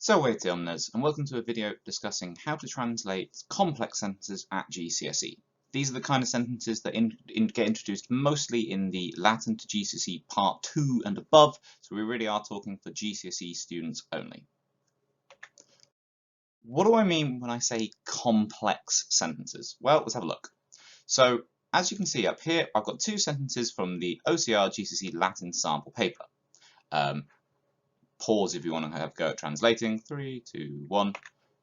So wait omnes, and welcome to a video discussing how to translate complex sentences at GCSE. These are the kind of sentences that get introduced mostly in the Latin to GCSE Part 2 and above, so we really are talking for GCSE students only. What do I mean when I say complex sentences? Well, let's have a look. So, as you can see up here, I've got two sentences from the OCR GCSE Latin sample paper. Pause if you want to have a go at translating. 3, 2, 1.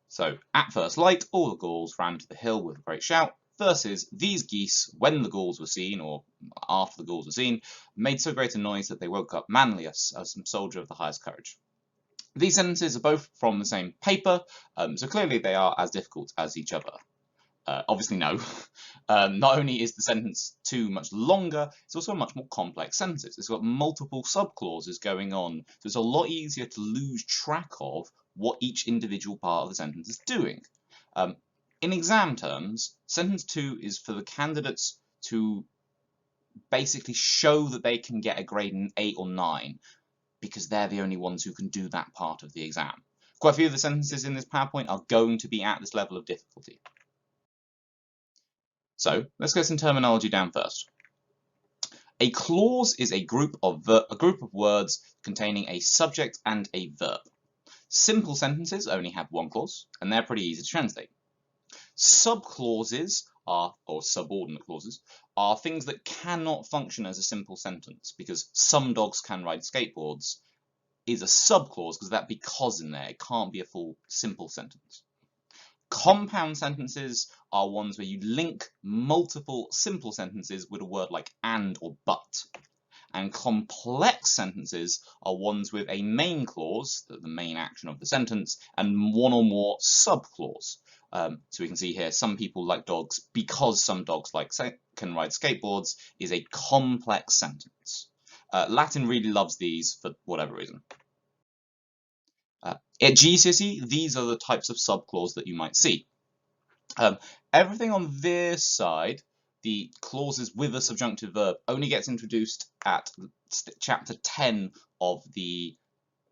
So, at first light, all the Gauls ran to the hill with a great shout, versus these geese, when the Gauls were seen, or after the Gauls were seen, made so great a noise that they woke up Manlius, some soldier of the highest courage. These sentences are both from the same paper, so clearly they are as difficult as each other. Obviously no. Not only is the sentence 2 much longer, it's also a much more complex sentence. It's got multiple subclauses going on, so it's a lot easier to lose track of what each individual part of the sentence is doing. In exam terms, sentence 2 is for the candidates to basically show that they can get a grade 8 or 9, because they're the only ones who can do that part of the exam. Quite a few of the sentences in this PowerPoint are going to be at this level of difficulty. So let's get some terminology down first. A clause is a group of words containing a subject and a verb. Simple sentences only have one clause, and they're pretty easy to translate. Subclauses or subordinate clauses are things that cannot function as a simple sentence, because some dogs can ride skateboards is a subclause because that because in there, it can't be a full simple sentence. Compound sentences are ones where you link multiple simple sentences with a word like and or but. And complex sentences are ones with a main clause, the main action of the sentence, and one or more subclause. So we can see here, some people like dogs because some dogs can ride skateboards is a complex sentence. Latin really loves these for whatever reason. At GCSE, these are the types of subclause that you might see. Everything on this side, the clauses with a subjunctive verb, only gets introduced at chapter 10 of the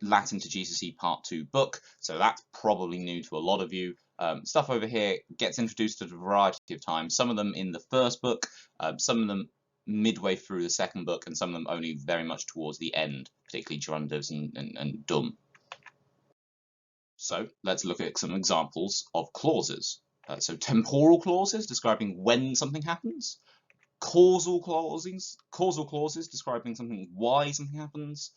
Latin to GCSE Part 2 book, so that's probably new to a lot of you. Stuff over here gets introduced at a variety of times, some of them in the first book, some of them midway through the second book, and some of them only very much towards the end, particularly gerundives and dum. So let's look at some examples of clauses. So temporal clauses describing when something happens, causal clauses describing why something happens,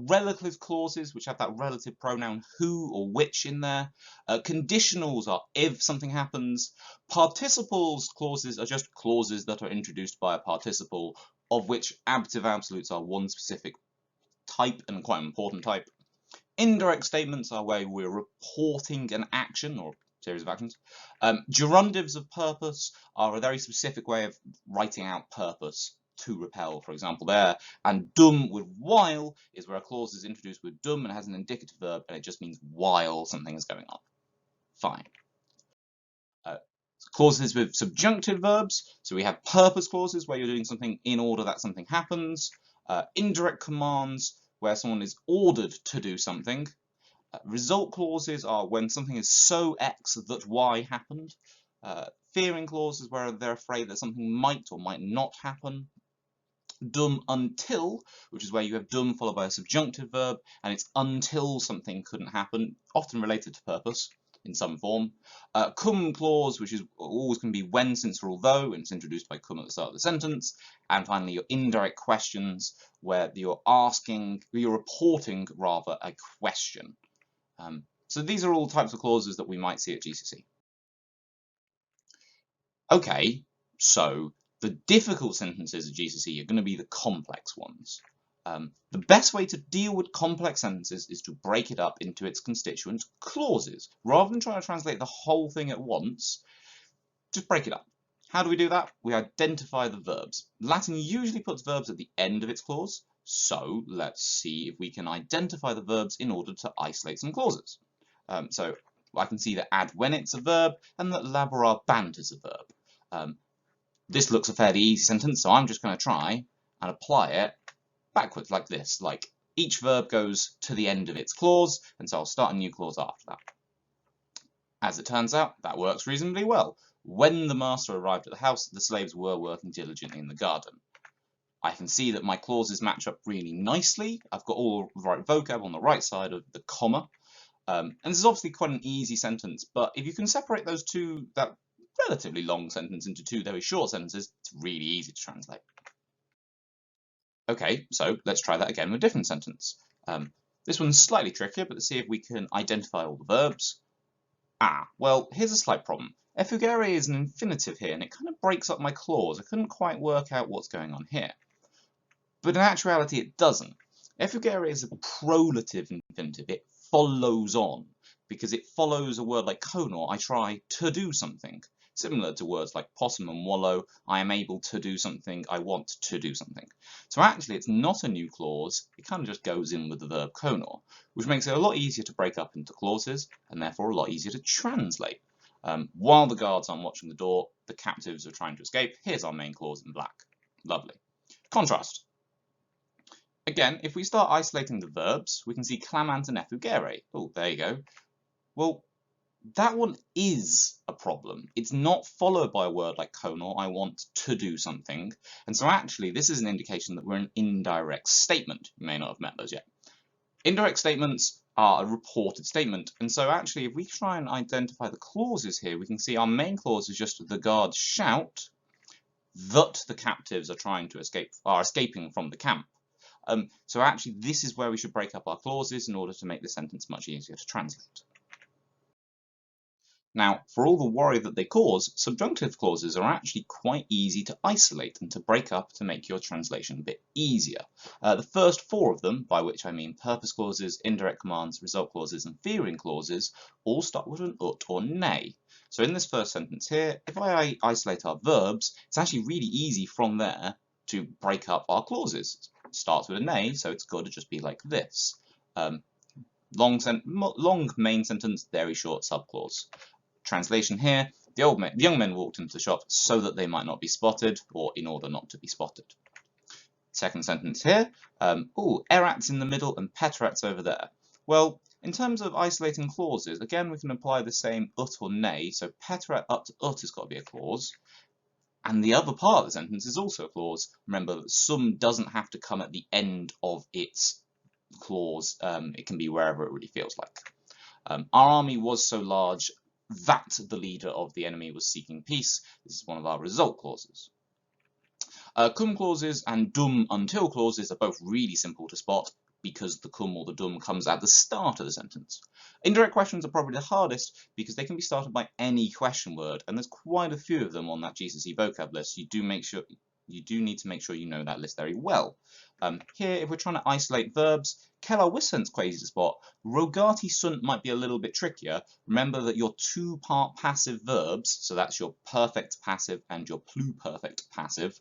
relative clauses which have that relative pronoun who or which in there, conditionals are if something happens, participles clauses are just clauses that are introduced by a participle, of which ablative absolutes are one specific type and quite an important type. Indirect statements are where we're reporting an action or series of actions. Gerundives of purpose are a very specific way of writing out purpose, to repel, for example, there. And dum with while is where a clause is introduced with dum and has an indicative verb, and it just means while something is going on. Fine. Clauses with subjunctive verbs, so we have purpose clauses where you're doing something in order that something happens. Indirect commands where someone is ordered to do something. Result clauses are when something is so X that Y happened. Fearing clauses where they're afraid that something might or might not happen. Dum until, which is where you have dum followed by a subjunctive verb, and it's until something couldn't happen, often related to purpose in some form. Cum clause, which is always going to be when, since, or although, and it's introduced by cum at the start of the sentence. And finally, your indirect questions, where you're reporting rather a question. So these are all types of clauses that we might see at GCSE. Okay, so the difficult sentences at GCSE are going to be the complex ones. The best way to deal with complex sentences is to break it up into its constituent clauses. Rather than trying to translate the whole thing at once, just break it up. How do we do that? We identify the verbs. Latin usually puts verbs at the end of its clause, so let's see if we can identify the verbs in order to isolate some clauses. So I can see that ad when it's a verb and that laborabant is a verb. This looks a fairly easy sentence, so I'm just going to try and apply it backwards like this, like Each verb goes to the end of its clause, and so I'll start a new clause after that. As it turns out, that works reasonably well. When the master arrived at the house, the slaves were working diligently in the garden. I can see that my clauses match up really nicely. I've got all the right vocab on the right side of the comma. And this is obviously quite an easy sentence, but if you can separate that relatively long sentence into two very short sentences, it's really easy to translate. Okay, so let's try that again with a different sentence. This one's slightly trickier, but let's see if we can identify all the verbs. Well, here's a slight problem. Effugere is an infinitive here, and it kind of breaks up my clause. I couldn't quite work out what's going on here. But in actuality, it doesn't. Effugere is a prolative infinitive. It follows on, because it follows a word like conor, I try to do something. Similar to words like possum and wallow, I am able to do something, I want to do something. So actually it's not a new clause, it kind of just goes in with the verb conor, which makes it a lot easier to break up into clauses, and therefore a lot easier to translate. While the guards aren't watching the door, the captives are trying to escape. Here's our main clause in black. Lovely. Contrast. Again, if we start isolating the verbs, we can see clamant and effugere. Oh, there you go. Well, that one is a problem. It's not followed by a word like conor, I want to do something. And so actually, this is an indication that we're an indirect statement. You may not have met those yet. Indirect statements are a reported statement. And so actually, if we try and identify the clauses here, we can see our main clause is just the guards shout that the captives are escaping from the camp. So actually, this is where we should break up our clauses in order to make the sentence much easier to translate. Now, for all the worry that they cause, subjunctive clauses are actually quite easy to isolate and to break up to make your translation a bit easier. The first four of them, by which I mean purpose clauses, indirect commands, result clauses, and fearing clauses, all start with an ut or nay. So in this first sentence here, if I isolate our verbs, it's actually really easy from there to break up our clauses. It starts with a nay, so it's got to just be like this. Long main sentence, very short subclause. Translation here, the young men walked into the shop so that they might not be spotted, or in order not to be spotted. Second sentence here, erat's in the middle and peterat's over there. Well, in terms of isolating clauses, again we can apply the same ut or nay, so peterat up to ut has got to be a clause, and the other part of the sentence is also a clause. Remember that sum doesn't have to come at the end of its clause, it can be wherever it really feels like. Our army was so large that the leader of the enemy was seeking peace. This is one of our result clauses. Cum clauses and dum until clauses are both really simple to spot because the cum or the dum comes at the start of the sentence. Indirect questions are probably the hardest because they can be started by any question word, and there's quite a few of them on that GCSE vocab list. You do need to make sure you know that list very well. Here, if we're trying to isolate verbs, Keller Wissant's quasi to spot. Rogati sunt might be a little bit trickier. Remember that your two-part passive verbs, so that's your perfect passive and your pluperfect passive,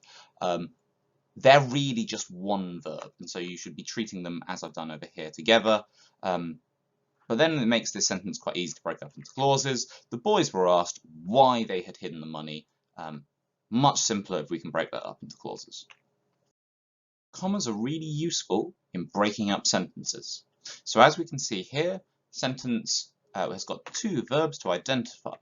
they're really just one verb, and so you should be treating them as I've done over here together. But then it makes this sentence quite easy to break up into clauses. The boys were asked why they had hidden the money. Much simpler if we can break that up into clauses. Commas are really useful in breaking up sentences. So as we can see here, sentence has got two verbs to identify.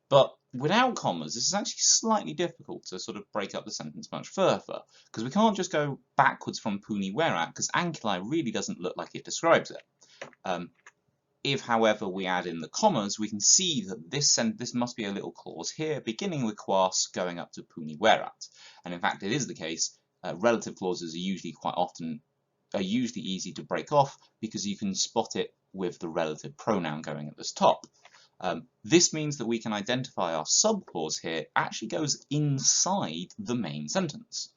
But without commas, this is actually slightly difficult to sort of break up the sentence much further, because we can't just go backwards from puni werat, because anculi really doesn't look like it describes it. If, however, we add in the commas, we can see that this must be a little clause here, beginning with quas, going up to puni werat. And in fact, it is the case. Relative clauses are usually easy to break off because you can spot it with the relative pronoun going at the top. This means that we can identify our subclause here actually goes inside the main sentence.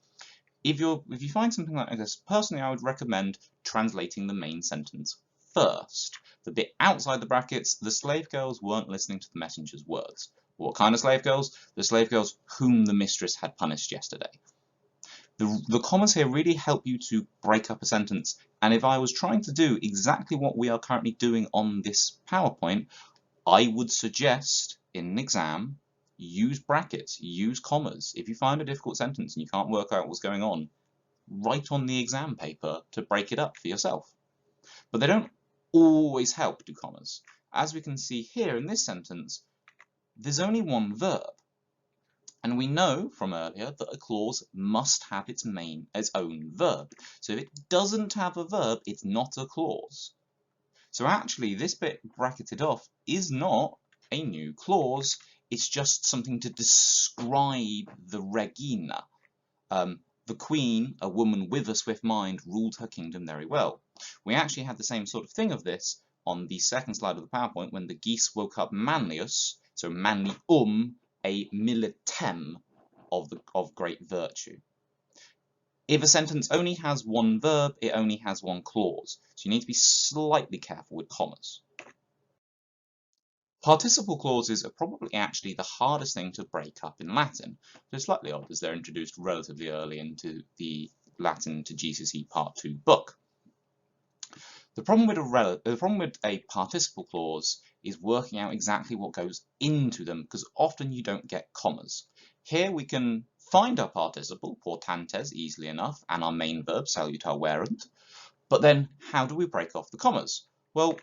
If you find something like this, personally I would recommend translating the main sentence first. The bit outside the brackets, the slave girls weren't listening to the messenger's words. What kind of slave girls? The slave girls whom the mistress had punished yesterday. The commas here really help you to break up a sentence, and if I was trying to do exactly what we are currently doing on this PowerPoint, I would suggest in an exam, use brackets, use commas. If you find a difficult sentence and you can't work out what's going on, write on the exam paper to break it up for yourself. But they don't always help, do commas. As we can see here in this sentence, there's only one verb. And we know from earlier that a clause must have its own verb. So if it doesn't have a verb, it's not a clause. So actually, this bit bracketed off is not a new clause. It's just something to describe the regina. The queen, a woman with a swift mind, ruled her kingdom very well. We actually had the same sort of thing of this on the second slide of the PowerPoint when the geese woke up Manlius, so manly a militem of great virtue. If a sentence only has one verb, it only has one clause, so you need to be slightly careful with commas. Participle clauses are probably actually the hardest thing to break up in Latin, which is slightly odd as they're introduced relatively early into the Latin to GCSE Part 2 book. The problem with a participle clause is working out exactly what goes into them, because often you don't get commas. Here we can find our participle, portantes, easily enough, and our main verb, salutaverunt, but then how do we break off the commas? Well,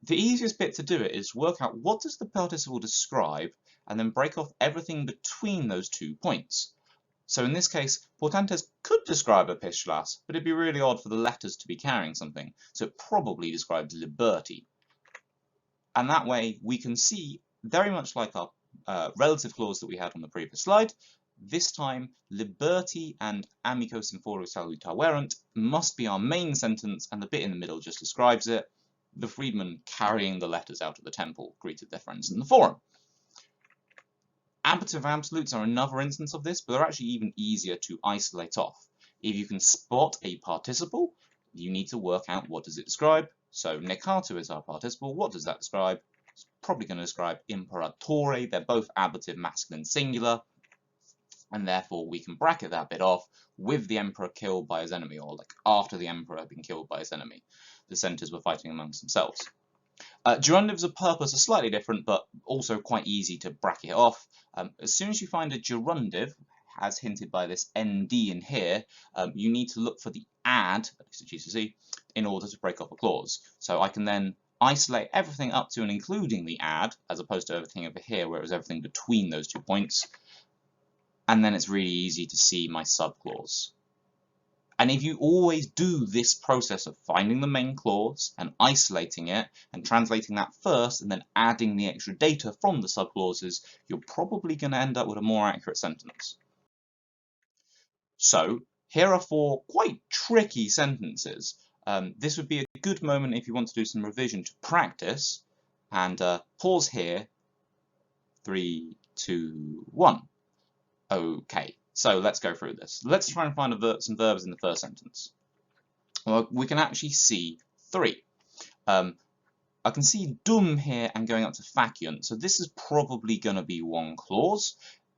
the easiest bit to do it is work out what does the participle describe, and then break off everything between those 2 points. So in this case, portantes could describe epistulas, but it'd be really odd for the letters to be carrying something, so it probably describes liberty. And that way we can see, very much like our relative clause that we had on the previous slide, this time liberty and amicos in foro salutaverunt must be our main sentence, and the bit in the middle just describes it. The freedmen carrying the letters out of the temple greeted their friends in the forum. Ablative absolutes are another instance of this, but they're actually even easier to isolate off. If you can spot a participle, you need to work out what does it describe. So necato is our participle. What does that describe? It's probably going to describe imperatore. They're both ablative masculine singular, and therefore we can bracket that bit off with the emperor killed by his enemy, or like after the emperor had been killed by his enemy. The senators were fighting amongst themselves. Gerundives of purpose are slightly different, but also quite easy to bracket off. As soon as you find a gerundive, as hinted by this nd in here, you need to look for the ad, at least at GCSE, in order to break off a clause. So I can then isolate everything up to and including the ad, as opposed to everything over here, where it was everything between those 2 points. And then it's really easy to see my subclause. And if you always do this process of finding the main clause and isolating it and translating that first and then adding the extra data from the subclauses, you're probably going to end up with a more accurate sentence. So here are 4 quite tricky sentences. This would be a good moment if you want to do some revision to practice, and pause here. 3, 2, 1. Okay. So let's go through this. Let's try and find some verbs in the first sentence. Well, we can actually see 3. I can see dum here and going up to faciunt, so this is probably going to be one clause,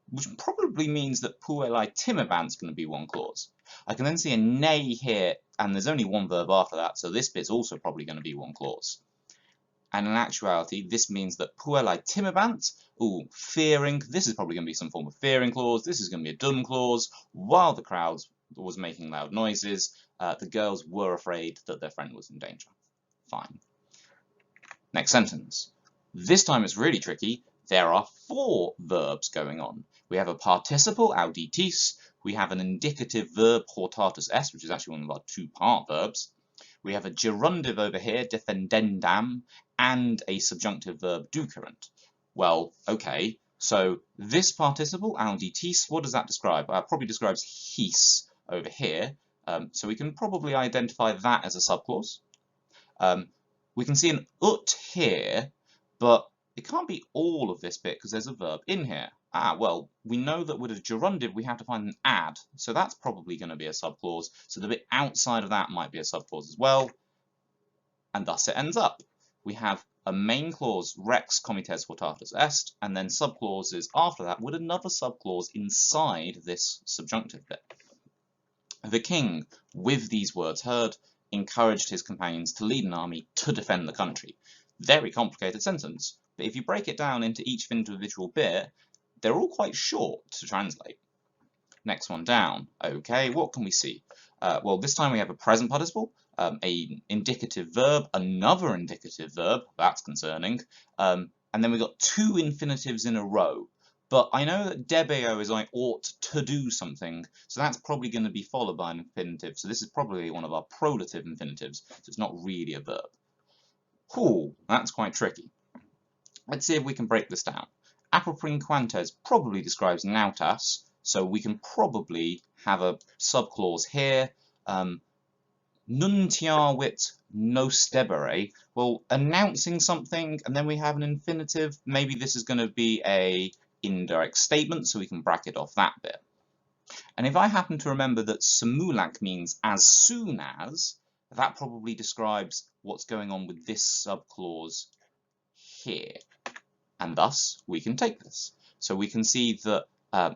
which probably means that puellae timebant is going to be one clause. I can then see a ne here, and there's only one verb after that, so this bit's also probably going to be one clause. And in actuality, this means that puellae timebant, fearing, this is probably going to be some form of fearing clause, this is going to be a dum clause, while the crowd was making loud noises, the girls were afraid that their friend was in danger. Fine. Next sentence. This time it's really tricky. There are 4 verbs going on. We have a participle, auditis, we have an indicative verb, hortatus est, which is actually one of our 2-part verbs. We have a gerundive over here, defendendam, and a subjunctive verb, ducerent. Well, okay, so this participle, auditis, what does that describe? It probably describes his over here, so we can probably identify that as a subclause. We can see an ut here, but it can't be all of this bit because there's a verb in here. Well, we know that with a gerundive we have to find an ad, so that's probably going to be a subclause, so the bit outside of that might be a subclause as well, and thus it ends up. We have a main clause, rex comites hortatus est, and then subclauses after that with another subclause inside this subjunctive bit. The king, with these words heard, encouraged his companions to lead an army to defend the country. Very complicated sentence, but if you break it down into each individual bit, they're all quite short to translate. Next one down. Okay, what can we see? Well, this time we have a present participle. a indicative verb, another indicative verb, that's concerning, and then we've got two infinitives in a row. But I know that debeo is I ought to do something, so that's probably going to be followed by an infinitive. So this is probably one of our prolative infinitives, so it's not really a verb. Ooh, that's quite tricky. Let's see if we can break this down. Aproprinquantes probably describes nautas, so we can probably have a subclause here. Nuntiavit nos debere, well, announcing something, and then we have an infinitive. Maybe this is going to be a indirect statement, so we can bracket off that bit. And if I happen to remember that simulak means as soon as, that probably describes what's going on with this subclause here. And thus, we can take this. So we can see that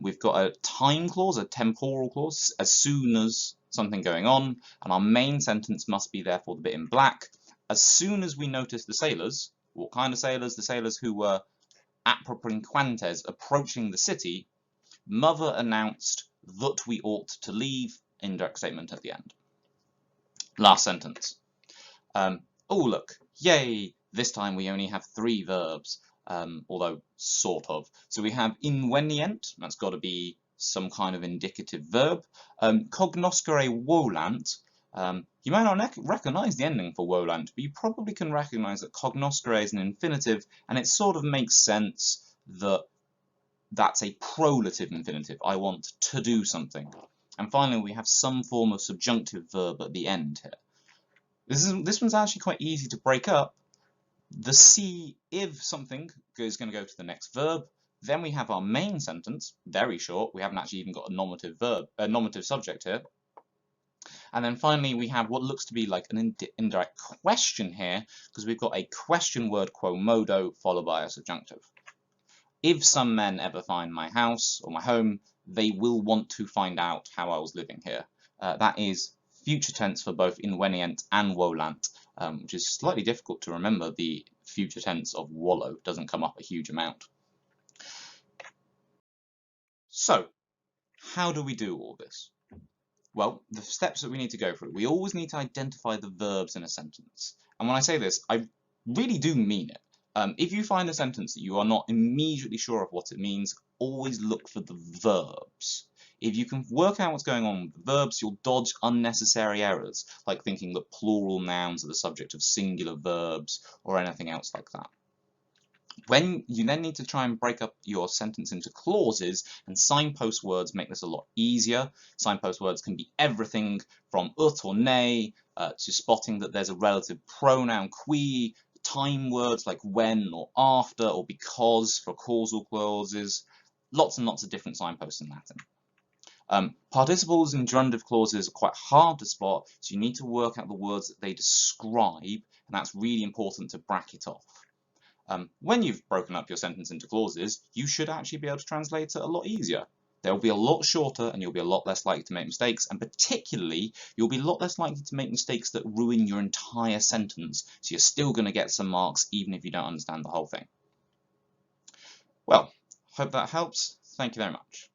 we've got a time clause, a temporal clause, as soon as something going on, and our main sentence must be therefore the bit in black. As soon as we notice the sailors, what kind of sailors? The sailors who were aproprinquantes, approaching the city, mother announced that we ought to leave, indirect statement at the end. Last sentence. Oh look, yay, this time we only have 3 verbs. Although sort of. So we have invenient, that's got to be some kind of indicative verb. Cognoscere volant, you might not recognize the ending for volant, but you probably can recognize that cognoscere is an infinitive, and it sort of makes sense that that's a prolative infinitive. I want to do something. And finally, we have some form of subjunctive verb at the end here. This one's actually quite easy to break up. The C, if something, is going to go to the next verb. Then we have our main sentence, very short. We haven't actually even got a nominative verb, a nominative subject here. And then finally, we have what looks to be like an indirect question here, because we've got a question word quo modo followed by a subjunctive. If some men ever find my house or my home, they will want to find out how I was living here. That is future tense for both invenient and volant, which is slightly difficult to remember. The future tense of wallow doesn't come up a huge amount. So, how do we do all this? Well, the steps that we need to go through. We always need to identify the verbs in a sentence. And when I say this, I really do mean it. If you find a sentence that you are not immediately sure of what it means, always look for the verbs. If you can work out what's going on with the verbs, you'll dodge unnecessary errors, like thinking that plural nouns are the subject of singular verbs or anything else like that. When you then need to try and break up your sentence into clauses, and signpost words make this a lot easier. Signpost words can be everything from ut or ne to spotting that there's a relative pronoun qui, time words like when or after or because for causal clauses, lots and lots of different signposts in Latin. Participles and gerundive clauses are quite hard to spot, so you need to work out the words that they describe, and that's really important to bracket off. When you've broken up your sentence into clauses, you should actually be able to translate it a lot easier. They'll be a lot shorter and you'll be a lot less likely to make mistakes, and particularly you'll be a lot less likely to make mistakes that ruin your entire sentence, so you're still going to get some marks even if you don't understand the whole thing. Well, hope that helps. Thank you very much.